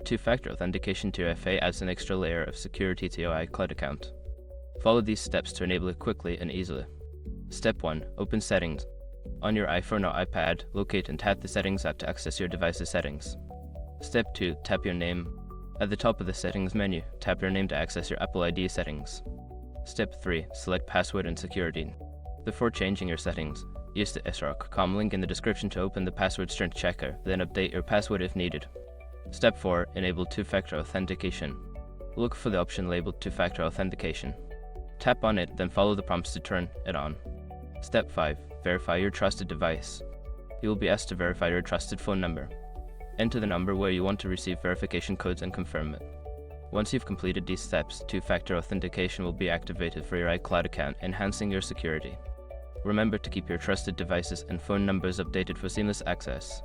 two-factor authentication to your FA adds an extra layer of security to your iCloud account. Follow these steps to enable it quickly and easily. Step 1. Open Settings. On your iPhone or iPad, locate and tap the Settings app to access your device's settings. Step 2. Tap your name. At the top of the Settings menu, tap your name to access your Apple ID settings. Step 3. Select Password and Security. Before changing your settings, use the src.com link in the description to open the password strength checker, then update your password if needed. Step 4. Enable two-factor authentication. Look for the option labeled two-factor authentication. Tap on it, then follow the prompts to turn it on. Step 5. Verify your trusted device. You will be asked to verify your trusted phone number. Enter the number where you want to receive verification codes and confirm it. Once you've completed these steps, two-factor authentication will be activated for your iCloud account, enhancing your security. Remember to keep your trusted devices and phone numbers updated for seamless access.